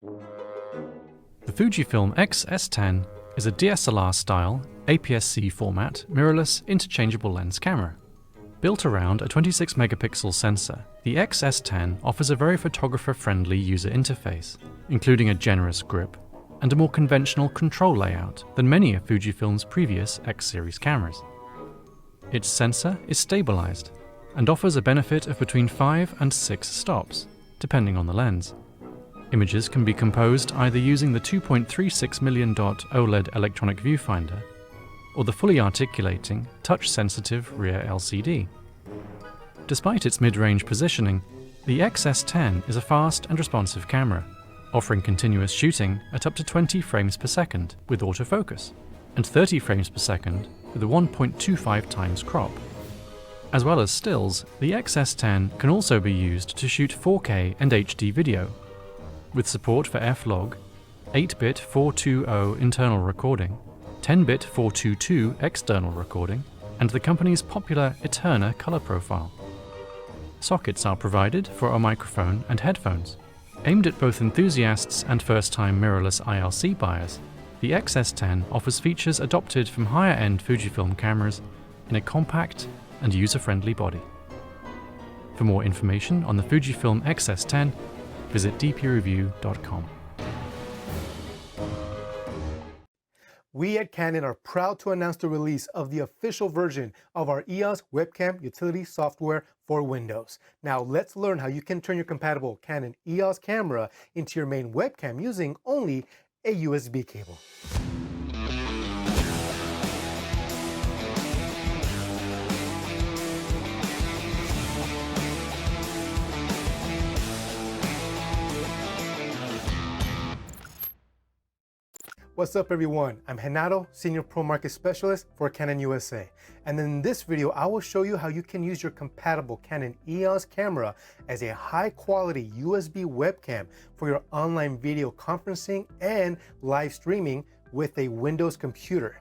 The Fujifilm X-S10 is a DSLR-style, APS-C format, mirrorless, interchangeable lens camera. Built around a 26-megapixel sensor, the X-S10 offers a very photographer-friendly user interface, including a generous grip and a more conventional control layout than many of Fujifilm's previous X-series cameras. Its sensor is stabilized and offers a benefit of between 5 and 6 stops, depending on the lens. Images can be composed either using the 2.36 million dot OLED electronic viewfinder or the fully articulating, touch-sensitive rear LCD. Despite its mid-range positioning, the X-S10 is a fast and responsive camera, offering continuous shooting at up to 20 frames per second with autofocus, and 30 frames per second with a 1.25 times crop. As well as stills, the X-S10 can also be used to shoot 4K and HD video, with support for F-Log, 8-bit 420 internal recording, 10-bit 422 external recording, and the company's popular Eterna color profile. Sockets are provided for a microphone and headphones. Aimed at both enthusiasts and first-time mirrorless ILC buyers, the X-S10 offers features adopted from higher-end Fujifilm cameras in a compact and user-friendly body. For more information on the Fujifilm X-S10, visit dpreview.com. We at Canon are proud to announce the release of the official version of our EOS webcam utility software for Windows. Now let's learn how you can turn your compatible Canon EOS camera into your main webcam using only a USB cable. What's up everyone, I'm Renato, Senior Pro Market Specialist for Canon USA. And in this video, I will show you how you can use your compatible Canon EOS camera as a high quality USB webcam for your online video conferencing and live streaming with a Windows computer.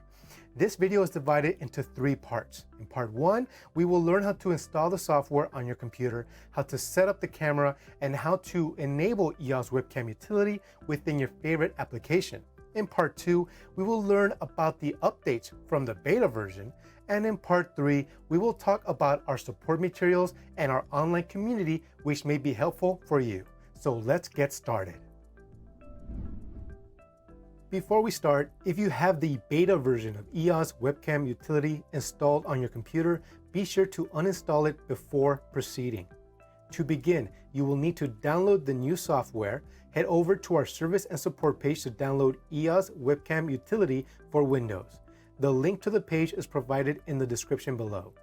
This video is divided into 3 parts. In part 1, we will learn how to install the software on your computer, how to set up the camera, and how to enable EOS webcam utility within your favorite application. In part 2, we will learn about the updates from the beta version, and in part 3, we will talk about our support materials and our online community, which may be helpful for you. So let's get started. Before we start, if you have the beta version of EOS webcam utility installed on your computer, be sure to uninstall it before proceeding. To begin, you will need to download the new software. Head over to our service and support page to download EOS webcam utility for Windows. The link to the page is provided in the description below.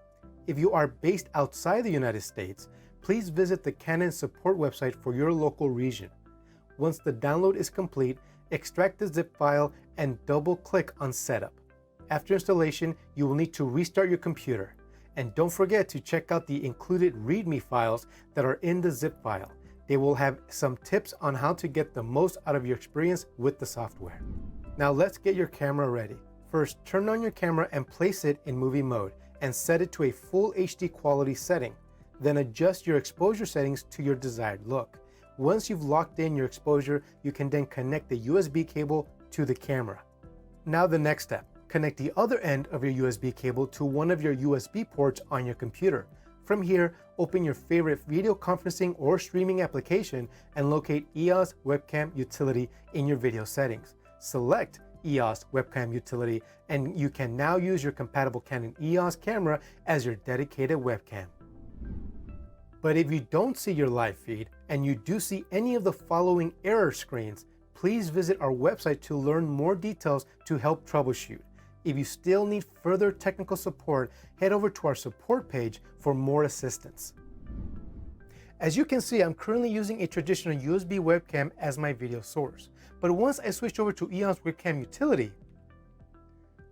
If you are based outside the United States, please visit the Canon support website for your local region. Once the download is complete, extract the zip file and double-click on Setup. After installation, you will need to restart your computer. And don't forget to check out the included README files that are in the zip file. They will have some tips on how to get the most out of your experience with the software. Now let's get your camera ready. First, turn on your camera and place it in movie mode and set it to a full HD quality setting. Then adjust your exposure settings to your desired look. Once you've locked in your exposure, you can then connect the USB cable to the camera. Now the next step. Connect the other end of your USB cable to one of your USB ports on your computer. From here, open your favorite video conferencing or streaming application and locate EOS webcam utility in your video settings. Select EOS webcam utility and you can now use your compatible Canon EOS camera as your dedicated webcam. But if you don't see your live feed and you do see any of the following error screens, please visit our website to learn more details to help troubleshoot. If you still need further technical support, head over to our support page for more assistance. As you can see, I'm currently using a traditional USB webcam as my video source. But once I switched over to EOS webcam utility,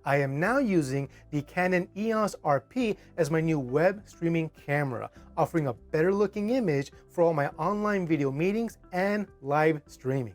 I am now using the Canon EOS RP as my new web streaming camera, offering a better looking image for all my online video meetings and live streaming.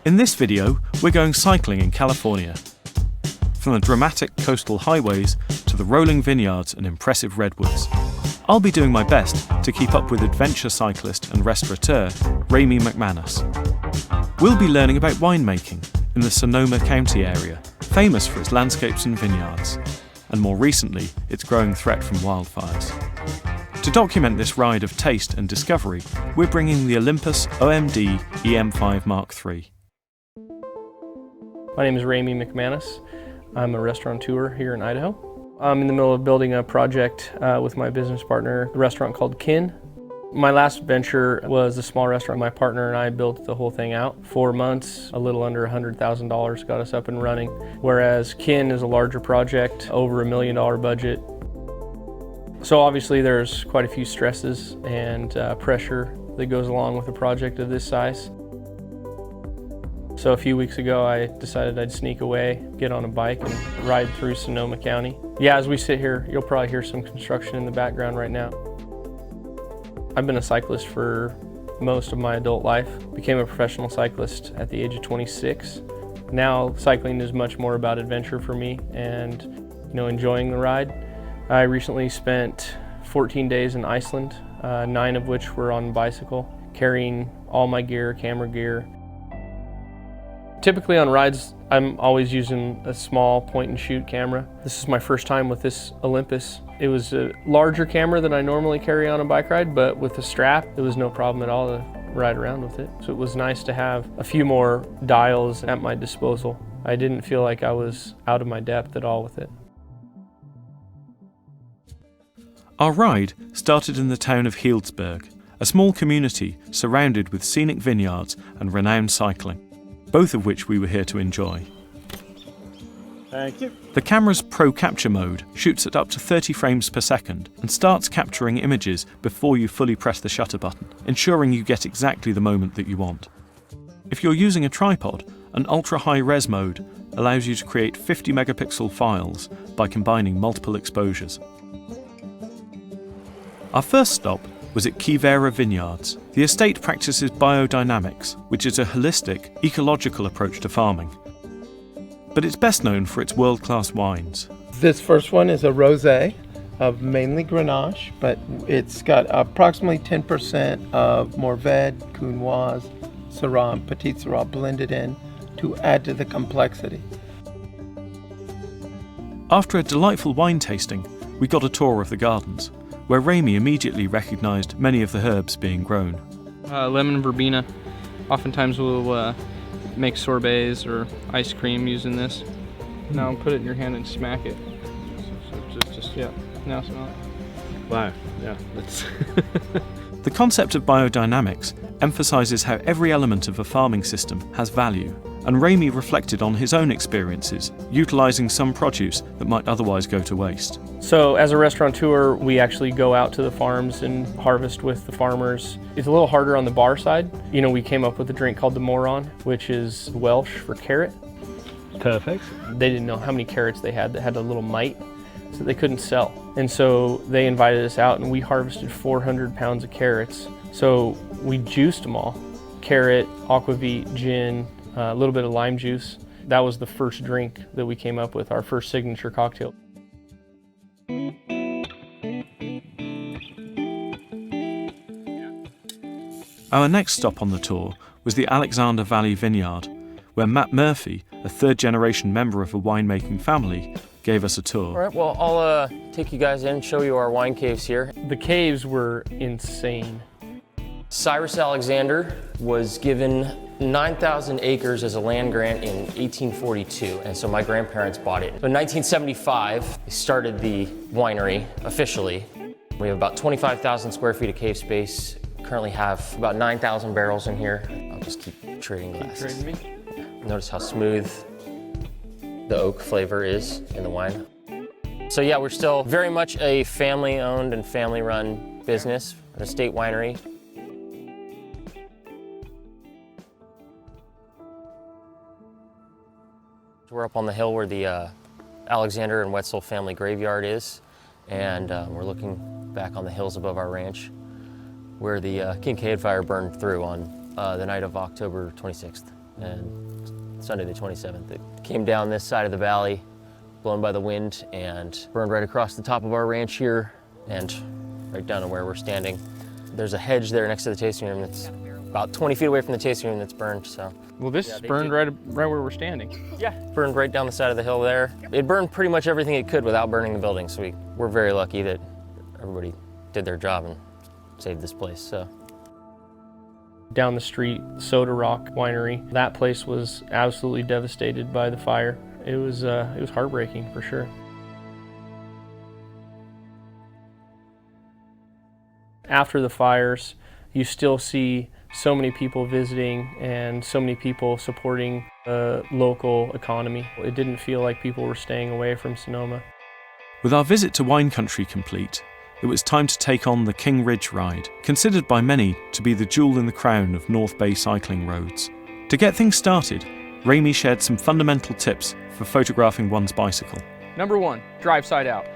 In this video, we're going cycling in California. From the dramatic coastal highways to the rolling vineyards and impressive redwoods. I'll be doing my best to keep up with adventure cyclist and restaurateur Ramey McManus. We'll be learning about winemaking in the Sonoma County area, famous for its landscapes and vineyards, and more recently, its growing threat from wildfires. To document this ride of taste and discovery, we're bringing the Olympus OMD EM5 Mark III. My name is Ramey McManus. I'm a restaurateur here in Idaho. I'm in the middle of building a project with my business partner, a restaurant called Kin. My last venture was a small restaurant. My partner and I built the whole thing out. 4 months, a little under $100,000 got us up and running. Whereas Kin is a larger project, over $1 million budget. So obviously there's quite a few stresses and pressure that goes along with a project of this size. So a few weeks ago I decided I'd sneak away, get on a bike and ride through Sonoma County. Yeah, as we sit here, you'll probably hear some construction in the background right now. I've been a cyclist for most of my adult life. Became a professional cyclist at the age of 26. Now cycling is much more about adventure for me and enjoying the ride. I recently spent 14 days in Iceland, 9 of which were on a bicycle, carrying all my gear, camera gear. Typically on rides, I'm always using a small point-and-shoot camera. This is my first time with this Olympus. It was a larger camera than I normally carry on a bike ride, but with the strap, it was no problem at all to ride around with it. So it was nice to have a few more dials at my disposal. I didn't feel like I was out of my depth at all with it. Our ride started in the town of Healdsburg, a small community surrounded with scenic vineyards and renowned cycling, both of which we were here to enjoy. Thank you. The camera's Pro Capture mode shoots at up to 30 frames per second and starts capturing images before you fully press the shutter button, ensuring you get exactly the moment that you want. If you're using a tripod, an ultra-high res mode allows you to create 50 megapixel files by combining multiple exposures. Our first stop was at Kivera Vineyards. The estate practices biodynamics, which is a holistic, ecological approach to farming. But it's best known for its world-class wines. This first one is a rosé of mainly Grenache, but it's got approximately 10% of Mourvedre, Counoise, Syrah, and Petit Syrah blended in to add to the complexity. After a delightful wine tasting, we got a tour of the gardens, where Ramey immediately recognised many of the herbs being grown. Lemon verbena. Oftentimes we'll make sorbets or ice cream using this. Now put it in your hand and smack it. So just yeah, now smell it. Wow, yeah, that's... The concept of biodynamics emphasises how every element of a farming system has value, and Ramey reflected on his own experiences, utilising some produce that might otherwise go to waste. So as a restaurateur, we actually go out to the farms and harvest with the farmers. It's a little harder on the bar side. We came up with a drink called the Moron, which is Welsh for carrot. Perfect. They didn't know how many carrots they had that had a little mite, so they couldn't sell. And so they invited us out and we harvested 400 pounds of carrots. So we juiced them all. Carrot, aquavit, gin, a little bit of lime juice. That was the first drink that we came up with, our first signature cocktail. Our next stop on the tour was the Alexander Valley Vineyard, where Matt Murphy, a third-generation member of a winemaking family, gave us a tour. All right, well, I'll take you guys in and show you our wine caves here. The caves were insane. Cyrus Alexander was given 9,000 acres as a land grant in 1842, and so my grandparents bought it. So in 1975, they started the winery officially. We have about 25,000 square feet of cave space. Currently have about 9,000 barrels in here. I'll just keep trading glasses. Keep trading me. Notice how smooth the oak flavor is in the wine. So yeah, we're still very much a family-owned and family-run business, an estate winery. We're up on the hill where the Alexander and Wetzel family graveyard is, and we're looking back on the hills above our ranch where the Kincaid fire burned through on the night of October 26th, and Sunday the 27th. It came down this side of the valley, blown by the wind, and burned right across the top of our ranch here and right down to where we're standing. There's a hedge there next to the tasting room that's about 20 feet away from the tasting room that's burned, so. Well, this burned right where we're standing. Yeah, burned right down the side of the hill there. It burned pretty much everything it could without burning the building, so we're very lucky that everybody did their job and saved this place, so. Down the street, Soda Rock Winery, that place was absolutely devastated by the fire. It was heartbreaking for sure. After the fires, you still see so many people visiting and so many people supporting the local economy. It didn't feel like people were staying away from Sonoma. With our visit to wine country complete, it was time to take on the King Ridge ride, considered by many to be the jewel in the crown of North Bay cycling roads. To get things started, Rami shared some fundamental tips for photographing one's bicycle. Number 1, drive side out.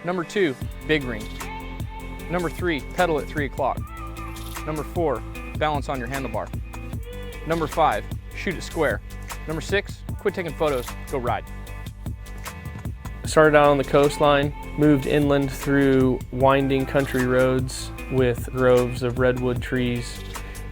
Number 2, big ring. Number 3, pedal at 3 o'clock. Number 4, balance on your handlebar. Number 5, shoot it square. Number 6, quit taking photos, go ride. Started out on the coastline, moved inland through winding country roads with groves of redwood trees,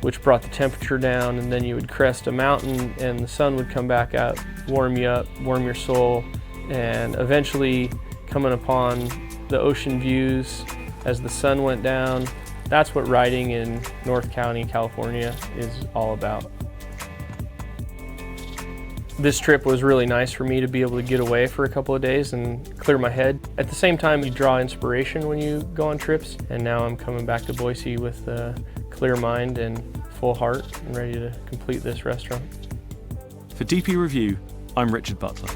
which brought the temperature down, and then you would crest a mountain and the sun would come back out, warm you up, warm your soul, and eventually coming upon the ocean views as the sun went down. That's what riding in North County, California is all about. This trip was really nice for me to be able to get away for a couple of days and clear my head. At the same time, you draw inspiration when you go on trips, and now I'm coming back to Boise with a clear mind and full heart and ready to complete this restaurant. For DP Review, I'm Richard Butler.